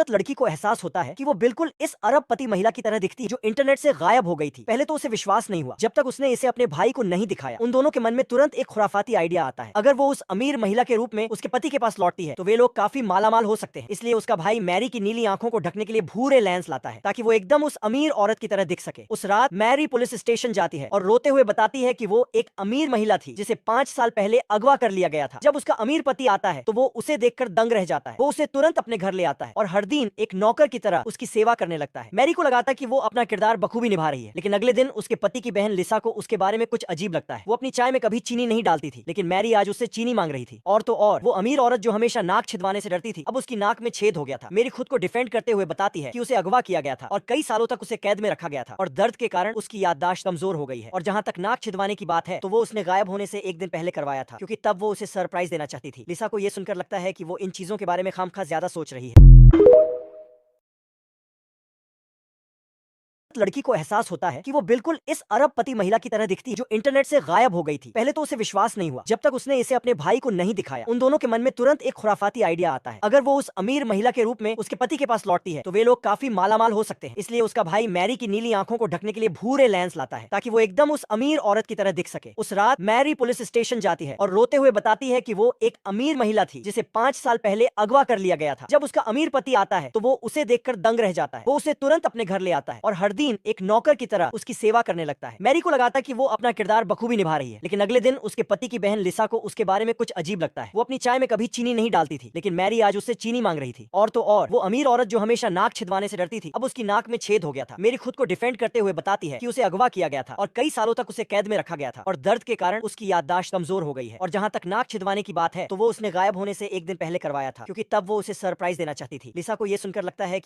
लड़की को एहसास होता है कि वो बिल्कुल इस अरबपति महिला की तरह दिखती है जो इंटरनेट से गायब हो गई थी। पहले तो उसे विश्वास नहीं हुआ जब तक उसने इसे अपने भाई को नहीं दिखाया। उन दोनों के मन में तुरंत एक खुराफाती आइडिया आता है, अगर वो उस अमीर महिला के रूप में उसके पति के पास लौटती है तो वे लोग काफी मालामाल हो सकते हैं। इसलिए उसका भाई मैरी की नीली आंखों को ढकने के लिए भूरे लेंस लाता है ताकि वो एकदम उस अमीर औरत की तरह दिख सके। उस रात मैरी पुलिस स्टेशन जाती है और रोते हुए बताती है कि वो एक अमीर महिला थी जिसे 5 साल पहले अगवा कर लिया गया था। जब उसका अमीर पति आता है तो वो उसे देखकर दंग रह जाता है। वो उसे तुरंत अपने घर ले आता है और हर दिन एक नौकर की तरह उसकी सेवा करने लगता है। मैरी को लगाता है कि वो अपना किरदार बखूबी निभा रही है, लेकिन अगले दिन उसके पति की बहन लिसा को उसके बारे में कुछ अजीब लगता है। वो अपनी चाय में कभी चीनी नहीं डालती थी, लेकिन मैरी आज उससे चीनी मांग रही थी। और तो और वो अमीर औरत जो हमेशा नाक छिदवाने से डरती थी, अब उसकी नाक में छेद हो गया था। मेरी खुद को डिफेंड करते हुए बताती है कि उसे अगवा किया गया था और कई सालों तक उसे कैद में रखा गया था और दर्द के कारण उसकी याददाश्त कमजोर हो गई है। और जहां तक नाक छिदवाने की बात है तो वो उसने गायब होने से एक दिन पहले करवाया था, क्योंकि तब वो उसे सरप्राइज देना चाहती थी। लिसा को यह सुनकर लगता है कि वो इन चीजों के बारे में खामखा ज्यादा सोच रही है। लड़की को एहसास होता है कि वो बिल्कुल इस अरबपति महिला की तरह दिखती है जो इंटरनेट से गायब हो गई थी। पहले तो उसे विश्वास नहीं हुआ जब तक उसने इसे अपने भाई को नहीं दिखाया। उन दोनों के मन में तुरंत एक खुराफाती आइडिया आता है, अगर वो उस अमीर महिला के रूप में उसके पति के पास लौटती है तो वे लोग काफी मालामाल हो सकते हैं। इसलिए उसका भाई मैरी की नीली आंखों को ढकने के लिए भूरे लेंस लाता है ताकि वो एकदम उस अमीर औरत की तरह दिख सके। उस रात मैरी पुलिस स्टेशन जाती है और रोते हुए बताती है कि वो एक अमीर महिला थी जिसे 5 साल पहले अगवा कर लिया गया था। जब उसका अमीर पति आता है तो वो उसे देखकर दंग रह जाता है। वो उसे तुरंत अपने घर ले आता है और हर दिन एक नौकर की तरह उसकी सेवा करने लगता है। मैरी को लगाता है कि वो अपना किरदार बखूबी निभा रही है, लेकिन अगले दिन उसके पति की बहन लिसा को उसके बारे में कुछ अजीब लगता है। वो अपनी चाय में कभी चीनी नहीं डालती थी, लेकिन मैरी आज उससे चीनी मांग रही थी। और तो और वो अमीर औरत जो हमेशा नाक छिदवाने से डरती थी, अब उसकी नाक में छेद हो गया था। मेरी खुद को डिफेंड करते हुए बताती है कि उसे अगवा किया गया था और कई सालों तक उसे कैद में रखा गया था और दर्द के कारण उसकी याददाश्त कमजोर हो गई है। और जहां तक नाक छिदवाने की बात है तो वो उसने गायब होने से एक दिन पहले करवाया था, क्योंकि तब वो उसे सरप्राइज देना चाहती थी। लिसा को यह सुनकर लगता है कि